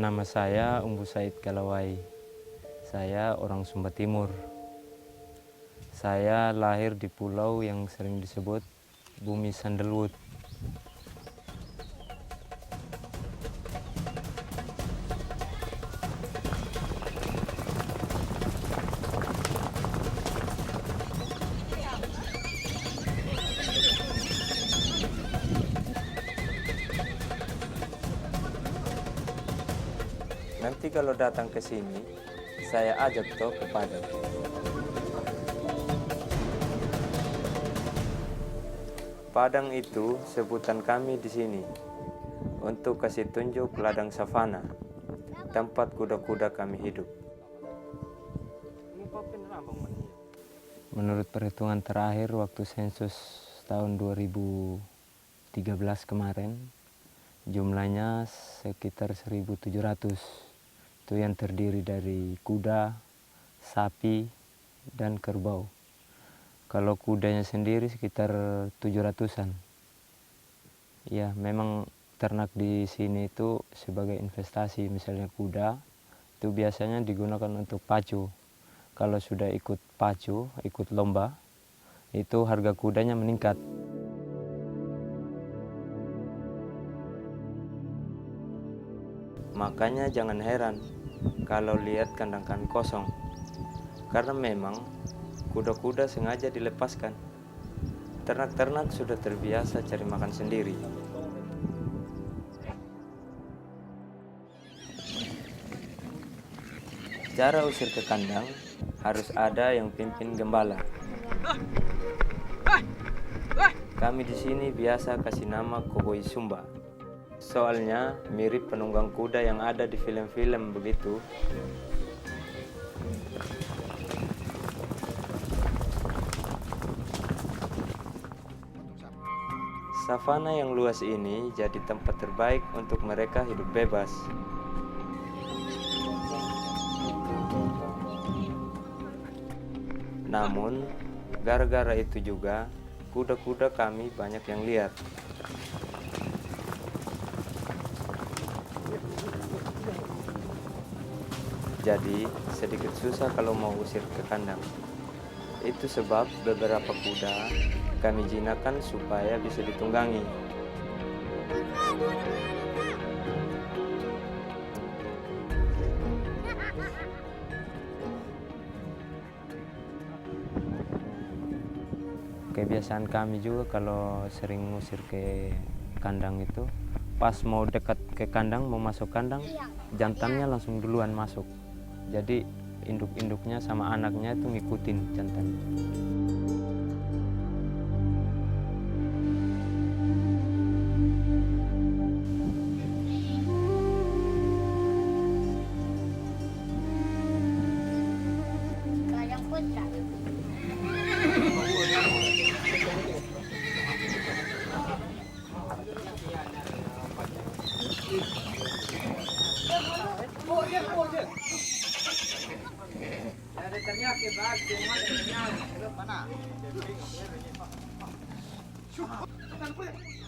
Nama saya Umbu Said Kalawai. Saya orang Sumba Timur. Saya lahir di pulau yang sering disebut Bumi Sandalwood. Nanti kalau datang ke sini, saya ajak toh ke Padang. Padang itu sebutan kami di sini untuk kasih tunjuk ladang savana, tempat kuda-kuda kami hidup. Menurut perhitungan terakhir waktu sensus tahun 2013 kemarin, jumlahnya sekitar 1.700. Itu yang terdiri dari kuda, sapi, dan kerbau. Kalau kudanya sendiri sekitar 700-an. Ya, memang ternak di sini itu sebagai investasi. Misalnya kuda, itu biasanya digunakan untuk pacu. Kalau sudah ikut pacu, ikut lomba, itu harga kudanya meningkat. Makanya jangan heran kalau lihat kandang kami kosong. Karena memang kuda-kuda sengaja dilepaskan. Ternak-ternak sudah terbiasa cari makan sendiri. Cara usir ke kandang harus ada yang pimpin gembala. Kami di sini biasa kasih nama Koboi Sumba. Soalnya mirip penunggang kuda yang ada di film-film begitu. Savana yang luas ini jadi tempat terbaik untuk mereka hidup bebas. Namun, gara-gara itu juga kuda-kuda kami banyak yang liar. Jadi sedikit susah kalau mau usir ke kandang. Itu sebab beberapa kuda kami jinakkan supaya bisa ditunggangi. Kebiasaan kami juga kalau sering ngusir ke kandang itu, pas mau dekat ke kandang, mau masuk kandang, jantannya langsung duluan masuk. Jadi induk-induknya sama anaknya itu ngikutin jantannya.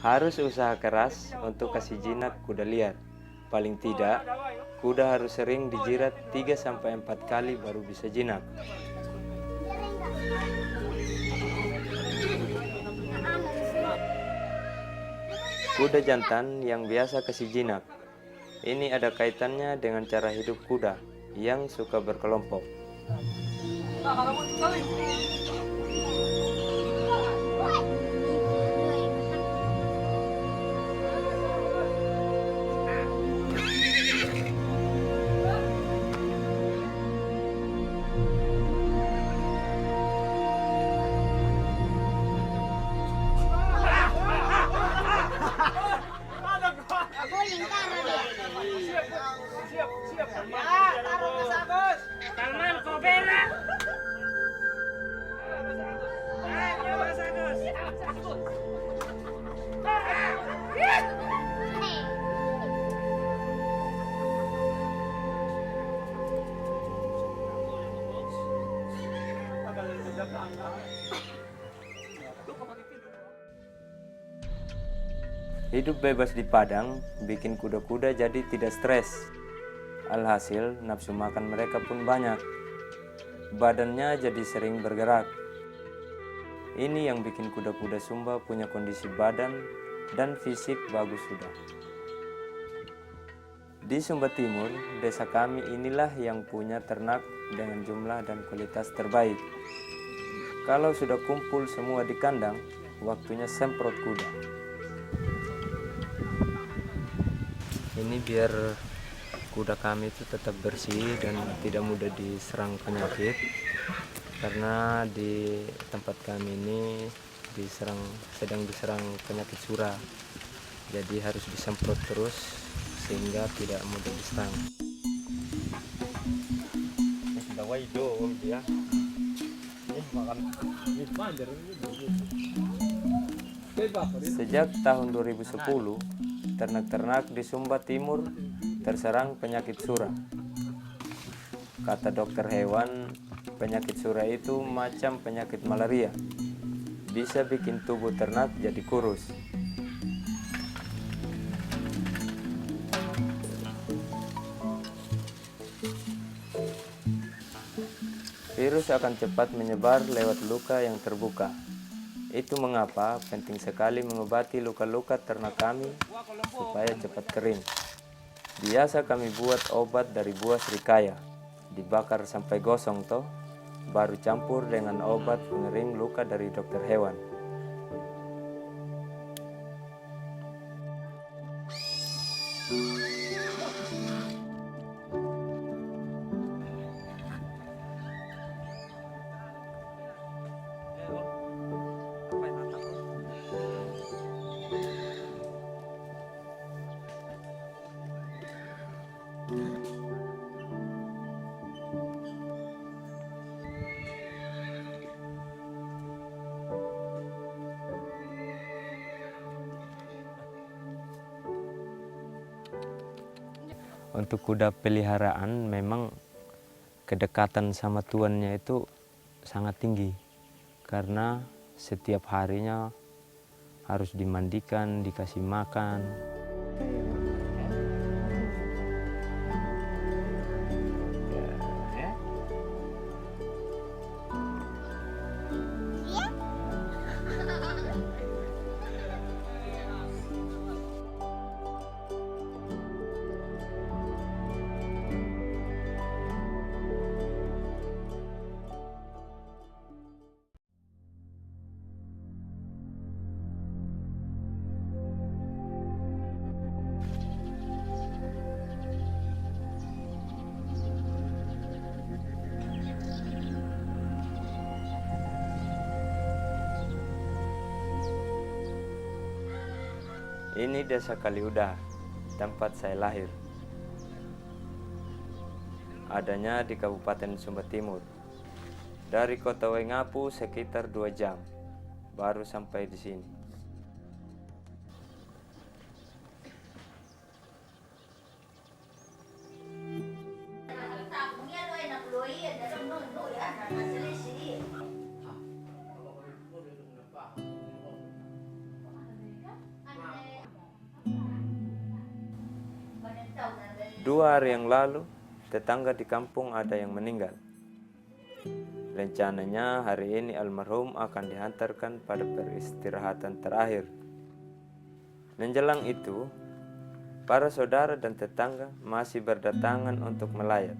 Harus usaha keras untuk kasih jinak kuda liar. Paling tidak, kuda harus sering dijirat 3-4 kali baru bisa jinak. Kuda jantan yang biasa kasih jinak. Ini ada kaitannya dengan cara hidup kuda yang suka berkelompok. Hidup bebas di padang bikin kuda-kuda jadi tidak stres. Alhasil, nafsu makan mereka pun banyak. Badannya jadi sering bergerak. Ini yang bikin kuda-kuda Sumba punya kondisi badan dan fisik bagus sudah. Di Sumba Timur, desa kami inilah yang punya ternak dengan jumlah dan kualitas terbaik. Kalau sudah kumpul semua di kandang, waktunya semprot kuda. Ini biar kuda kami itu tetap bersih dan tidak mudah diserang penyakit. Karena di tempat kami ini sedang diserang penyakit sura. Jadi harus disemprot terus sehingga tidak mudah diserang. Sejak tahun 2010, ternak-ternak di Sumba Timur terserang penyakit sura. Kata dokter hewan, penyakit sura itu macam penyakit malaria. Bisa bikin tubuh ternak jadi kurus. Virus akan cepat menyebar lewat luka yang terbuka. Itu mengapa penting sekali mengobati luka-luka ternak kami supaya cepat kering. Biasa kami buat obat dari buah serikaya, dibakar sampai gosong toh, baru campur dengan obat pengering luka dari dokter hewan. Untuk kuda peliharaan memang kedekatan sama tuannya itu sangat tinggi. Karena setiap harinya harus dimandikan, dikasih makan. Ini desa Kaliuda, tempat saya lahir. Adanya di Kabupaten Sumba Timur. Dari kota Wengapu sekitar 2 jam, baru sampai di sini. Dua hari yang lalu, tetangga di kampung ada yang meninggal. Rencananya hari ini almarhum akan dihantarkan pada peristirahatan terakhir. Menjelang itu, para saudara dan tetangga masih berdatangan untuk melayat.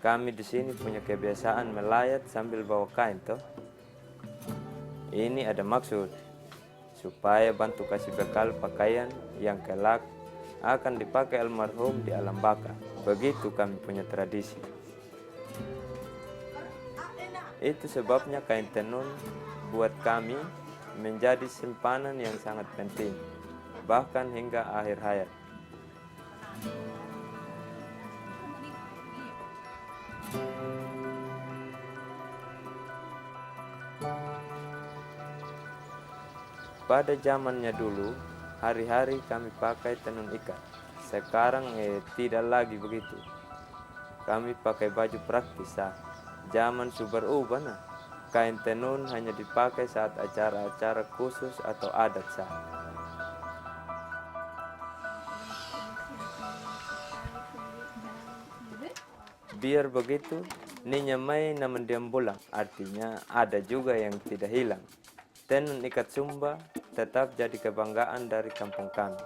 Kami di sini punya kebiasaan melayat sambil bawa kain toh. Ini ada maksud supaya bantu kasih bekal pakaian yang kelak akan dipakai almarhum di alam baka. Begitu kami punya tradisi. Itu sebabnya kain tenun buat kami menjadi simpanan yang sangat penting, bahkan hingga akhir hayat. Pada zamannya dulu, hari-hari kami pakai tenun ikat. Sekarang tidak lagi begitu. Kami pakai baju praktis. Zaman sudah berubah nah. Kain tenun hanya dipakai saat acara-acara khusus atau adat Biar begitu, ninya mai na mendiam bulang, artinya ada juga yang tidak hilang. Tenun ikat Sumba tetap jadi kebanggaan dari kampung kami.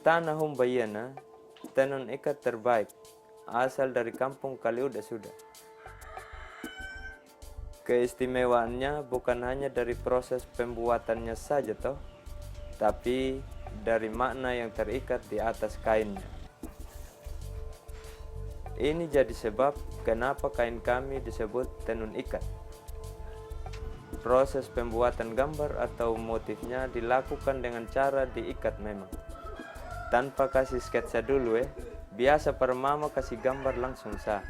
Tanah Humbayana, tenun ikat terbaik, asal dari kampung Kaliuda sudah. Keistimewaannya bukan hanya dari proses pembuatannya saja toh, tapi dari makna yang terikat di atas kainnya. Ini jadi sebab kenapa kain kami disebut tenun ikat. Proses pembuatan gambar atau motifnya dilakukan dengan cara diikat memang. Tanpa kasih sketsa dulu biasa para mama kasih gambar langsung sah.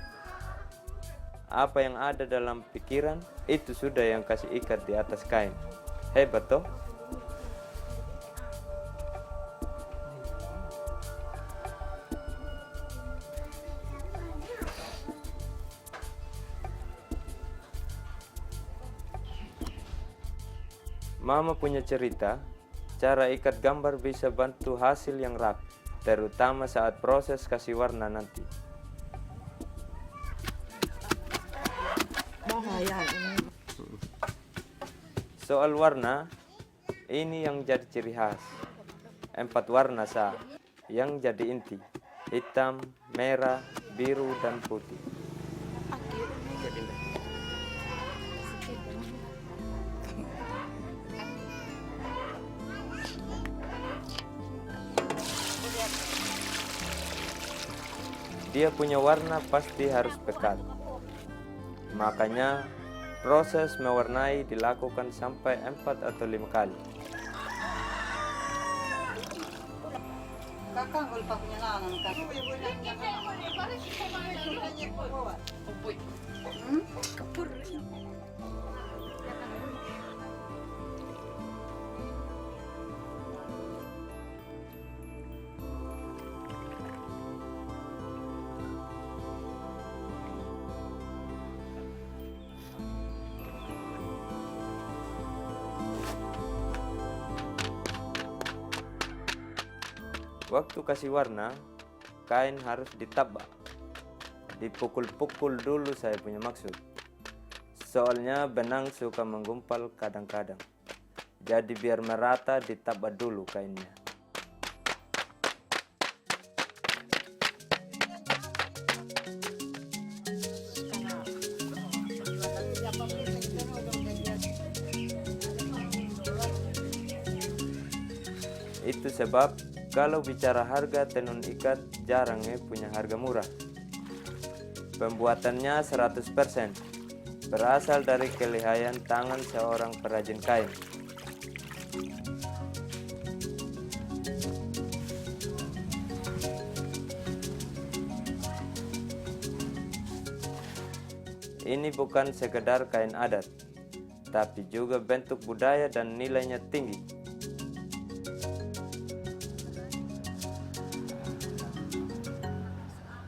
Apa yang ada dalam pikiran, itu sudah yang kasih ikat di atas kain. Hebat toh? Mama punya cerita, cara ikat gambar bisa bantu hasil yang rapi, terutama saat proses kasih warna nanti. Soal warna, ini yang jadi ciri khas. 4 warna yang jadi inti, hitam, merah, biru, dan putih. Dia punya warna pasti harus pekat. Makanya proses mewarnai dilakukan sampai 4 atau 5 kali. Waktu kasih warna, kain harus ditabak. Dipukul-pukul dulu saya punya maksud. Soalnya benang suka menggumpal kadang-kadang. Jadi biar merata ditabak dulu kainnya. Itu sebab kalau bicara harga tenun ikat jarang punya harga murah. Pembuatannya 100% berasal dari kelihayan tangan seorang perajin kain. Ini bukan sekedar kain adat, tapi juga bentuk budaya dan nilainya tinggi.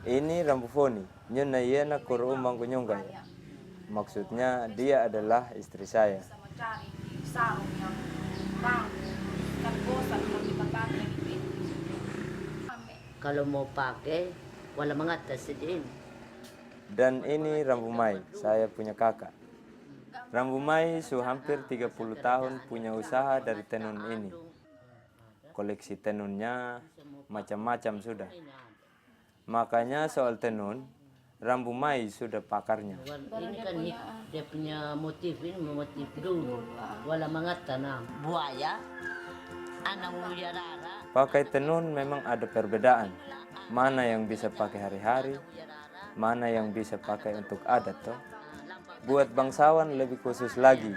Ini Rambufoni, nyuna yena kuru mangkunyungkai. Maksudnya dia adalah istri saya. Kalau mau pakai, wala mangatas din. Dan ini Rambumai, saya punya kakak. Rambumai hampir 30 tahun punya usaha dari tenun ini. Koleksi tenunnya macam-macam sudah. Makanya soal tenun, Rambumai sudah pakarnya. Ini kan dia punya motif, ini motif dulu. Wala mangata na buaya. Pakai tenun memang ada perbedaan. Mana yang bisa pakai hari-hari, mana yang bisa pakai untuk adat toh. Buat bangsawan lebih khusus lagi.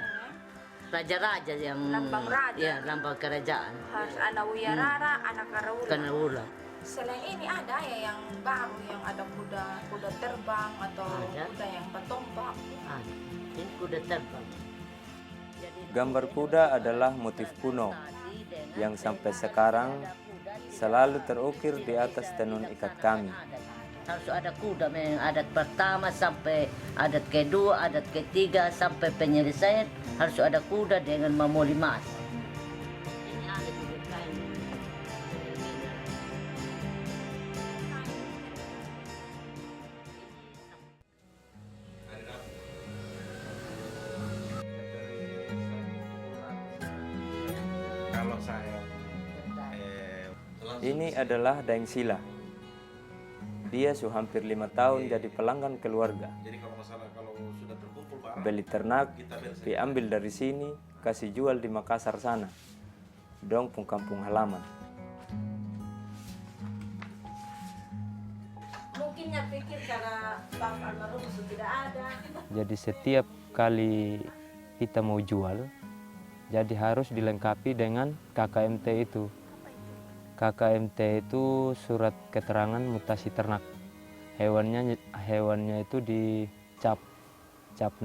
Raja-raja yang Lambang raja. ya lambang kerajaan. Harus anak wiyarara, anak karawula. Karena ulah. Selain ini ada ya yang baru yang ada kuda terbang atau Ada. kuda yang bertombak. Ini kuda terbang. Gambar kuda adalah motif kuno yang sampai sekarang selalu terukir di atas tenun ikat kami. Harus ada kuda, memang adat pertama sampai adat kedua, adat ketiga sampai penyelesaian harus ada kuda dengan mamoli mas. Ini adat juga kain. Kalau saya Ini adalah Daeng Sila. Dia sudah hampir 5 tahun jadi pelanggan keluarga. jadi kalau masalah kalau sudah terkumpul barang Beli ternak, diambil dari sini, kasih jual di Makassar sana. Dong pun kampung halaman. Mungkinnya pikir karena bapak almarhum sudah tidak ada. Jadi setiap kali kita mau jual, jadi harus dilengkapi dengan KKMT itu. KKMT itu surat keterangan mutasi ternak. Hewannya itu dicap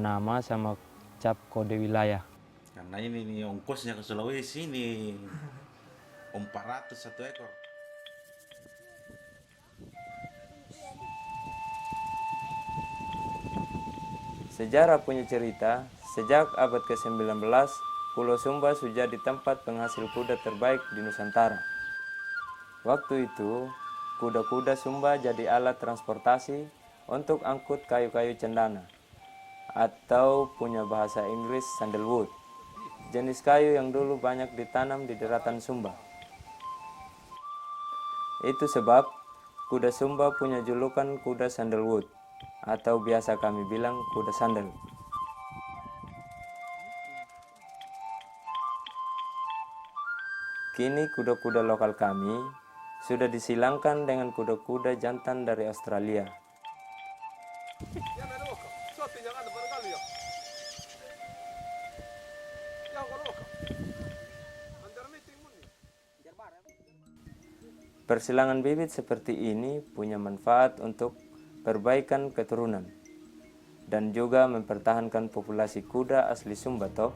nama sama cap kode wilayah. karena ini nih ongkosnya ke Sulawesi ini 400 satu ekor. Sejarah punya cerita, sejak abad ke-19, Pulau Sumba sudah di tempat penghasil kuda terbaik di Nusantara. Waktu itu, kuda-kuda Sumba jadi alat transportasi untuk angkut kayu-kayu cendana, atau punya bahasa Inggris sandalwood, jenis kayu yang dulu banyak ditanam di daratan Sumba. Itu sebab kuda Sumba punya julukan kuda sandalwood, atau biasa kami bilang kuda sandal. Kini kuda-kuda lokal kami sudah disilangkan dengan kuda-kuda jantan dari Australia. Persilangan bibit seperti ini punya manfaat untuk perbaikan keturunan dan juga mempertahankan populasi kuda asli Sumba toh.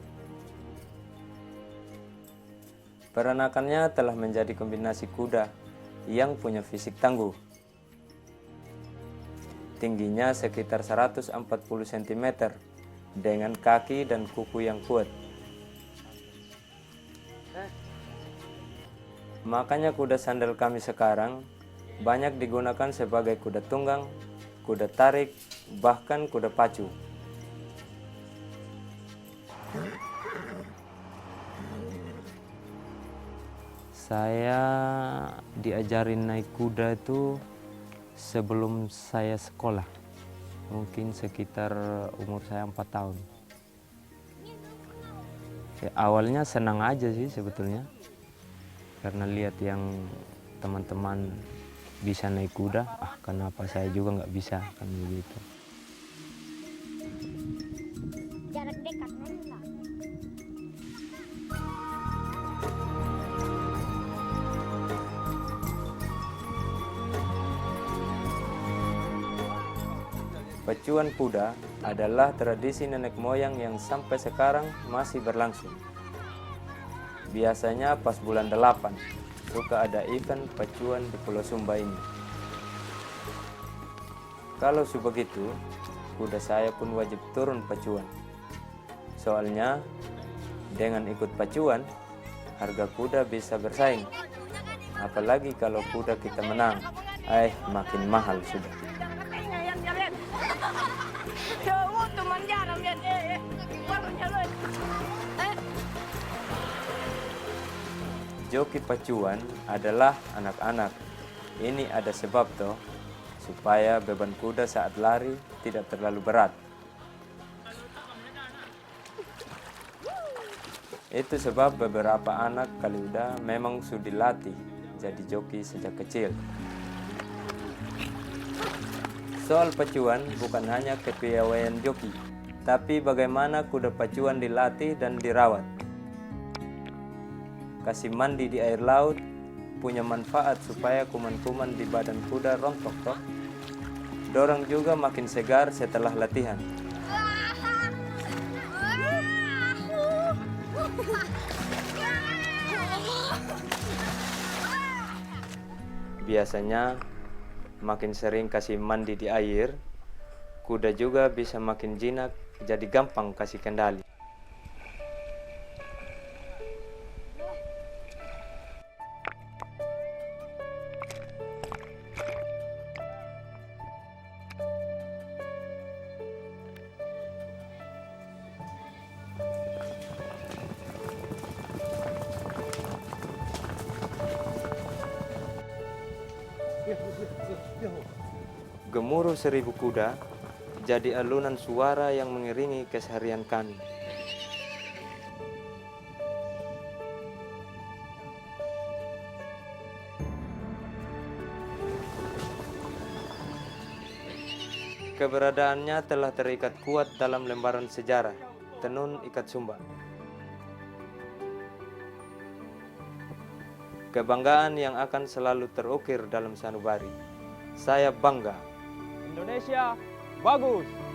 Peranakannya telah menjadi kombinasi kuda yang punya fisik tangguh. Tingginya sekitar 140 cm dengan kaki dan kuku yang kuat. Makanya kuda sandal kami sekarang banyak digunakan sebagai kuda tunggang, kuda tarik, bahkan kuda pacu. Saya diajarin naik kuda itu sebelum saya sekolah. Mungkin sekitar umur saya 4 tahun. Ya, awalnya senang aja sih sebetulnya. Karena lihat yang teman-teman bisa naik kuda, kenapa saya juga nggak bisa, kan begitu. Jarak dekat lah. Pacuan kuda adalah tradisi nenek moyang yang sampai sekarang masih berlangsung. Biasanya pas bulan 8, suka ada event pacuan di Pulau Sumba ini. Kalau begitu, kuda saya pun wajib turun pacuan. Soalnya, dengan ikut pacuan, harga kuda bisa bersaing. Apalagi kalau kuda kita menang, makin mahal sudah. Joki pacuan adalah anak-anak. Ini ada sebab toh, supaya beban kuda saat lari tidak terlalu berat. Itu sebab beberapa anak Kaliuda memang sudah dilatih jadi joki sejak kecil. Soal pacuan bukan hanya kepiawaian joki, tapi bagaimana kuda pacuan dilatih dan dirawat. Kasih mandi di air laut punya manfaat supaya kuman-kuman di badan kuda rontok toh. Dorang juga makin segar setelah latihan. Biasanya makin sering kasih mandi di air, kuda juga bisa makin jinak, jadi gampang kasih kendali. Gemuruh 1000 kuda jadi alunan suara yang mengiringi keseharian kami. Keberadaannya telah terikat kuat dalam lembaran sejarah Tenun Ikat Sumba. Kebanggaan yang akan selalu terukir dalam sanubari. Saya bangga. Indonesia bagus.